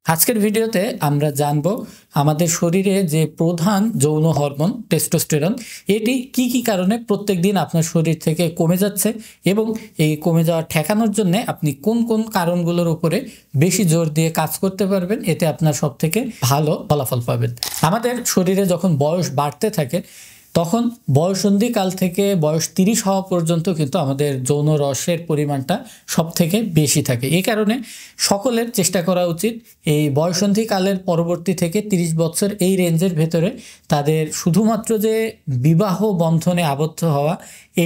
আজকের ভিডিওতে আমরা জানব আমাদের শরীরে যে প্রধান যৌন হরমোন টেস্টোস্টেরন এটি কি কি কারণে প্রত্যেকদিন আপনার শরীর থেকে কমে যাচ্ছে এবং এই কমে যাওয়া ঠেকানোর জন্য আপনি কোন কোন কারণগুলোর উপরে বেশি জোর দিয়ে কাজ করতে পারবেন, এতে আপনার সবথেকে ভালো ফলাফল পাবেন। আমাদের শরীরে যখন বয়স বাড়তে থাকে তখন বয়ঃসন্ধিকাল থেকে বয়স 30 হওয়া পর্যন্ত কিন্তু আমাদের যৌন রসের পরিমাণটা সব থেকে বেশি থাকে। এই কারণে সকলের চেষ্টা করা উচিত এই বয়ঃসন্ধিকালের পরবর্তী থেকে 30 বছর এই রেঞ্জের ভেতরে তাদের শুধুমাত্র যে বিবাহ বন্ধনে আবদ্ধ হওয়া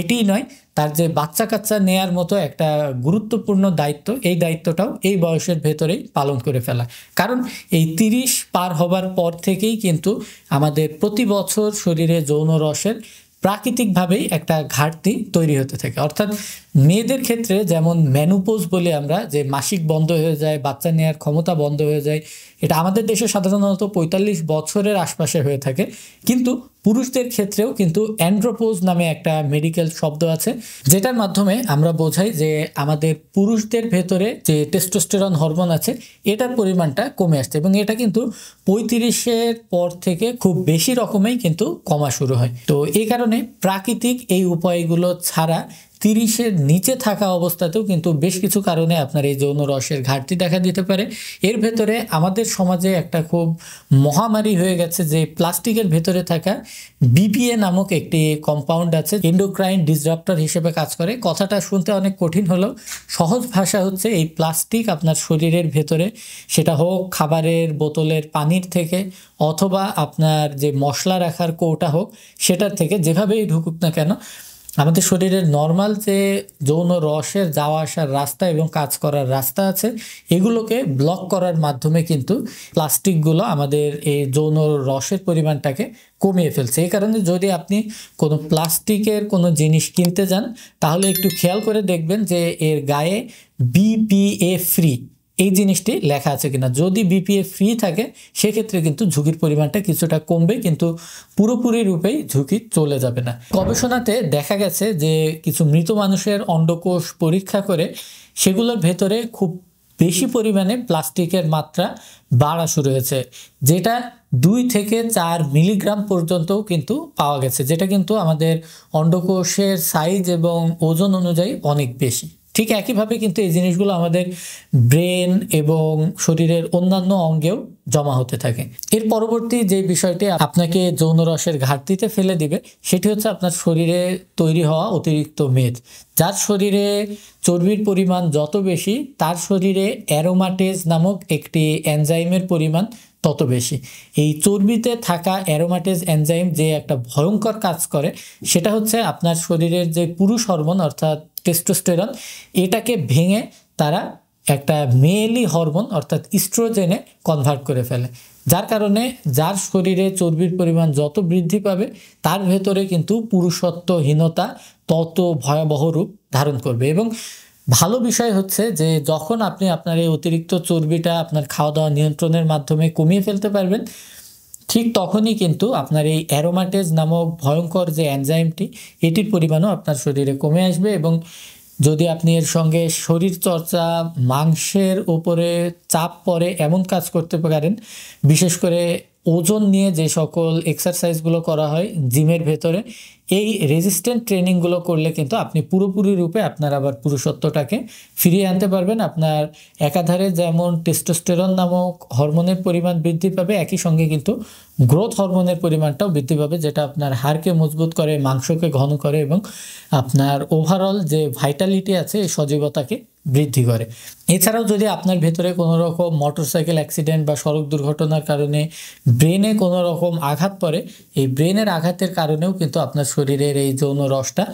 এটিই নয়, তার যে বাচ্চা কাচ্চা নেয়ার মতো একটা গুরুত্বপূর্ণ দায়িত্ব, এই দায়িত্বটাও এই বয়সের ভেতরেই পালন করে ফেলা। কারণ এই 30 পার হবার পর থেকেই কিন্তু আমাদের প্রতি বছর শরীরে যৌন রসের প্রাকৃতিকভাবেই একটা ঘাটতি তৈরি হতে থাকে। অর্থাৎ মেয়েদের ক্ষেত্রে যেমন মেনোপজ বলে আমরা, যে মাসিক বন্ধ হয়ে যায়, বাচ্চা নেওয়ার ক্ষমতা বন্ধ হয়ে যায়, এটা আমাদের দেশে সাধারণত 45 বছরের আশপাশে হয়ে থাকে। কিন্তু পুরুষদের ক্ষেত্রেও কিন্তু অ্যান্ড্রোপোজ নামে একটা মেডিকেল শব্দ আছে, যেটার মাধ্যমে আমরা বোঝাই যে আমাদের পুরুষদের ভেতরে যে টেস্টোস্টেরন হরমোন আছে এটার পরিমাণটা কমে আসছে, এবং এটা কিন্তু 35-এর পর থেকে খুব বেশি রকমেই কিন্তু কমা শুরু হয়। তো এই কারণে প্রাকৃতিক এই উপায়গুলো ছাড়া 30-এর নিচে থাকা অবস্থাতেও কিন্তু বেশ কিছু কারণে আপনার এই যৌন রসের ঘাটতি দেখা দিতে পারে। এর ভেতরে আমাদের সমাজে একটা খুব মহামারী হয়ে গেছে যে প্লাস্টিকের ভেতরে থাকা বিপিএ নামক একটি কম্পাউন্ড আছে, এন্ডোক্রাইন ডিসরাপ্টর হিসেবে কাজ করে। কথাটা শুনতে অনেক কঠিন হলেও সহজ ভাষা হচ্ছে এই প্লাস্টিক আপনার শরীরের ভেতরে, সেটা হোক খাবারের বোতলের পানির থেকে অথবা আপনার যে মশলা রাখার কৌটা হোক সেটার থেকে, যেভাবেই ঢুকুক না কেন, আমাদের শরীরের নর্মাল যে যৌন রসের যাওয়া আসার রাস্তা এবং কাজ করার রাস্তা আছে এগুলোকে ব্লক করার মাধ্যমে কিন্তু প্লাস্টিকগুলো আমাদের এই যৌন রসের পরিমাণটাকে কমিয়ে ফেলছে। এই কারণে যদি আপনি কোনো প্লাস্টিকের কোনো জিনিস কিনতে যান তাহলে একটু খেয়াল করে দেখবেন যে এর গায়ে বিপিএ ফ্রি এই জিনিসটি লেখা আছে কিনা। যদি বিপিএ ফ্রি থাকে সেক্ষেত্রে কিন্তু ঝুঁকির পরিমাণটা কিছুটা কমবে, কিন্তু পুরোপুরি রূপেই ঝুঁকি চলে যাবে না। গবেষণাতে দেখা গেছে যে কিছু মৃত মানুষের অন্ডকোষ পরীক্ষা করে সেগুলোর ভেতরে খুব বেশি পরিমাণে প্লাস্টিকের মাত্রা বাড়া শুরু হয়েছে, যেটা 2 থেকে 4 মিলিগ্রাম পর্যন্তও কিন্তু পাওয়া গেছে, যেটা কিন্তু আমাদের অন্ডকোষের সাইজ এবং ওজন অনুযায়ী অনেক বেশি। ঠিক একইভাবে কিন্তু এই জিনিসগুলো আমাদের ব্রেন এবং শরীরের অন্যান্য অঙ্গেও জমা হতে থাকে। এর পরবর্তী যে বিষয়টি আপনাকে যৌন রসের ঘাটতিতে ফেলে দিবে সেটি হচ্ছে আপনার শরীরে তৈরি হওয়া অতিরিক্ত মেদ। যার শরীরে চর্বির পরিমাণ যত বেশি তার শরীরে অ্যারোমাটেজ নামক একটি এনজাইমের পরিমাণ তত বেশি। এই চর্বিতে থাকা অ্যারোমাটেজ এনজাইম যে একটা ভয়ঙ্কর কাজ করে সেটা হচ্ছে আপনার শরীরের যে পুরুষ হরমোন অর্থাৎ টেস্টোস্টেরন এটাকে ভেঙে তারা একটা মেয়েলি হরমোন অর্থাৎ ইস্ট্রোজেনে কনভার্ট করে ফেলে, যার কারণে যার শরীরে চর্বির পরিমাণ যত বৃদ্ধি পাবে তার ভেতরে কিন্তু পুরুষত্বহীনতা তত ভয়াবহ রূপ ধারণ করবে। এবং ভালো বিষয় হচ্ছে যে যখন আপনি আপনার এই অতিরিক্ত চর্বিটা আপনার খাওয়া দাওয়া নিয়ন্ত্রণের মাধ্যমে কমিয়ে ফেলতে পারবেন, ঠিক তখনই কিন্তু আপনার এই অ্যারোমাটেজ নামক ভয়ঙ্কর যে এনজাইমটি এটির পরিমাণও আপনার শরীরে কমে আসবে। এবং যদি আপনি এর সঙ্গে শরীর চর্চা, মাংসের উপরে চাপ পড়ে এমন কাজ করতে পারেন, বিশেষ করে ওজন নিয়ে যে সকল এক্সারসাইজগুলো করা হয় জিমের ভেতরে, এই রেজিস্ট্যান্ট ট্রেনিংগুলো করলে কিন্তু আপনি পুরোপুরি রূপে আপনার আবার পুরুষত্বটাকে ফিরিয়ে আনতে পারবেন। আপনার একাধারে যেমন টেস্টোস্টেরন নামক হরমোনের পরিমাণ বৃদ্ধি পাবে, একই সঙ্গে কিন্তু গ্রোথ হরমোনের পরিমাণটাও বৃদ্ধি পাবে, যেটা আপনার হাড়কে মজবুত করে, মাংসকে ঘন করে এবং আপনার ওভারঅল যে ভাইটালিটি আছে এই সজীবতাকে বৃদ্ধি করে। এছাড়াও যদি আপনার ভেতরে কোনো রকম মোটরসাইকেল অ্যাক্সিডেন্ট বা সড়ক দুর্ঘটনার কারণে ব্রেনে কোনো রকম আঘাত পড়ে, এই ব্রেনের আঘাতের কারণেও কিন্তু আপনার শরীরের এই যৌন রসটা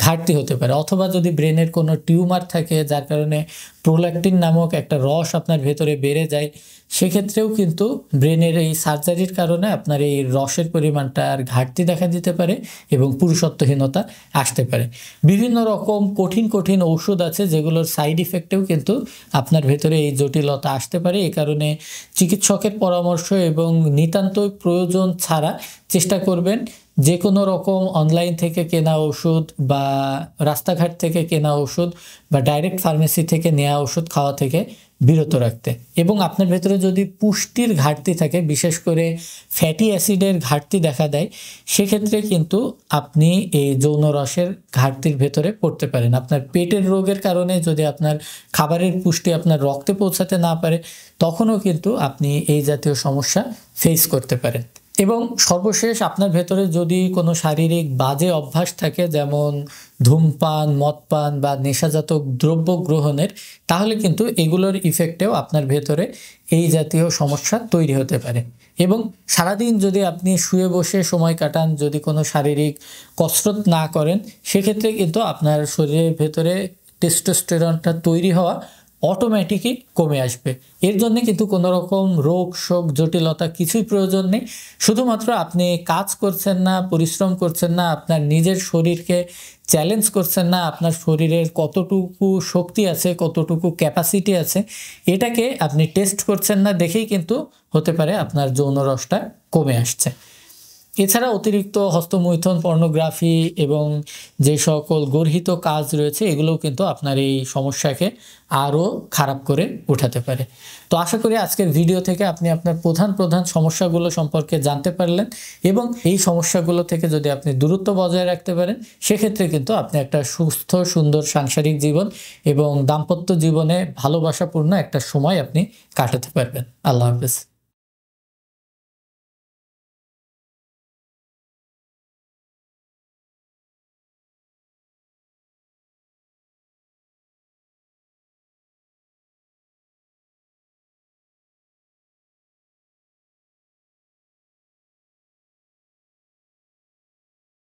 ঘাটতি হতে পারে। অথবা যদি ব্রেনের কোনো টিউমার থাকে যার কারণে প্রোল্যাক্টিন নামক একটা রস আপনার ভেতরে বেড়ে যায়, সেক্ষেত্রেও কিন্তু ব্রেনের এই সার্জারির কারণে আপনার এই রসের পরিমাণটার ঘাটতি দেখা দিতে পারে এবং পুরুষত্বহীনতা আসতে পারে। বিভিন্ন রকম কঠিন কঠিন ঔষধ আছে যেগুলোর সাইড ইফেক্টেও কিন্তু আপনার ভেতরে এই জটিলতা আসতে পারে। এই কারণে চিকিৎসকের পরামর্শ এবং নিতান্তই প্রয়োজন ছাড়া চেষ্টা করবেন যে কোনো রকম অনলাইন থেকে কেনা ওষুধ বা রাস্তাঘাট থেকে কেনা ওষুধ বা ডাইরেক্ট ফার্মেসি থেকে নেওয়া ওষুধ খাওয়া থেকে বিরত রাখতে। এবং আপনার ভেতরে যদি পুষ্টির ঘাটতি থাকে, বিশেষ করে ফ্যাটি অ্যাসিডের ঘাটতি দেখা দেয়, সেক্ষেত্রে কিন্তু আপনি এই যৌন রসের ঘাটতির ভেতরে পড়তে পারেন। আপনার পেটের রোগের কারণে যদি আপনার খাবারের পুষ্টি আপনার রক্তে পৌঁছাতে না পারে, তখনও কিন্তু আপনি এই জাতীয় সমস্যা ফেস করতে পারেন। এবং সর্বশেষ, আপনার ভেতরে যদি কোনো শারীরিক বাজে অভ্যাস থাকে, যেমন ধূমপান, মদপান বা নেশাজাত দ্রব্য গ্রহণের, তাহলে কিন্তু এগুলোর ইফেক্টেও আপনার ভেতরে এই জাতীয় সমস্যা তৈরি হতে পারে। এবং সারাদিন যদি আপনি শুয়ে বসে সময় কাটান, যদি কোনো শারীরিক কসরত না করেন, সেক্ষেত্রে কিন্তু আপনার শরীরের ভেতরে টেস্টোস্টেরনটা তৈরি হওয়া অটোমেটিকই কমে আসবে। এর জন্য কিন্তু কোনো রকম রোগ শোক জটিলতা কিছুই প্রয়োজন নেই। শুধুমাত্র আপনি কাজ করছেন না, পরিশ্রম করছেন না, আপনার নিজের শরীরকে চ্যালেঞ্জ করছেন না, আপনার শরীরের কতটুকু শক্তি আছে, কতটুকু ক্যাপাসিটি আছে, এটাকে আপনি টেস্ট করছেন না, দেখেই কিন্তু হতে পারে আপনার যৌন রসটা কমে আসছে। এছাড়া অতিরিক্ত হস্তমৈথুন, পর্নোগ্রাফি এবং যে সকল গর্হিত কাজ রয়েছে, এগুলোও কিন্তু আপনার এই সমস্যাকে আরও খারাপ করে উঠাতে পারে। তো আশা করি আজকের ভিডিও থেকে আপনি আপনার প্রধান সমস্যাগুলো সম্পর্কে জানতে পারলেন, এবং এই সমস্যাগুলো থেকে যদি আপনি দূরত্ব বজায় রাখতে পারেন, সেক্ষেত্রে কিন্তু আপনি একটা সুস্থ সুন্দর সাংসারিক জীবন এবং দাম্পত্য জীবনে ভালোবাসাপূর্ণ একটা সময় আপনি কাটাতে পারবেন। আল্লাহ হাফেজ।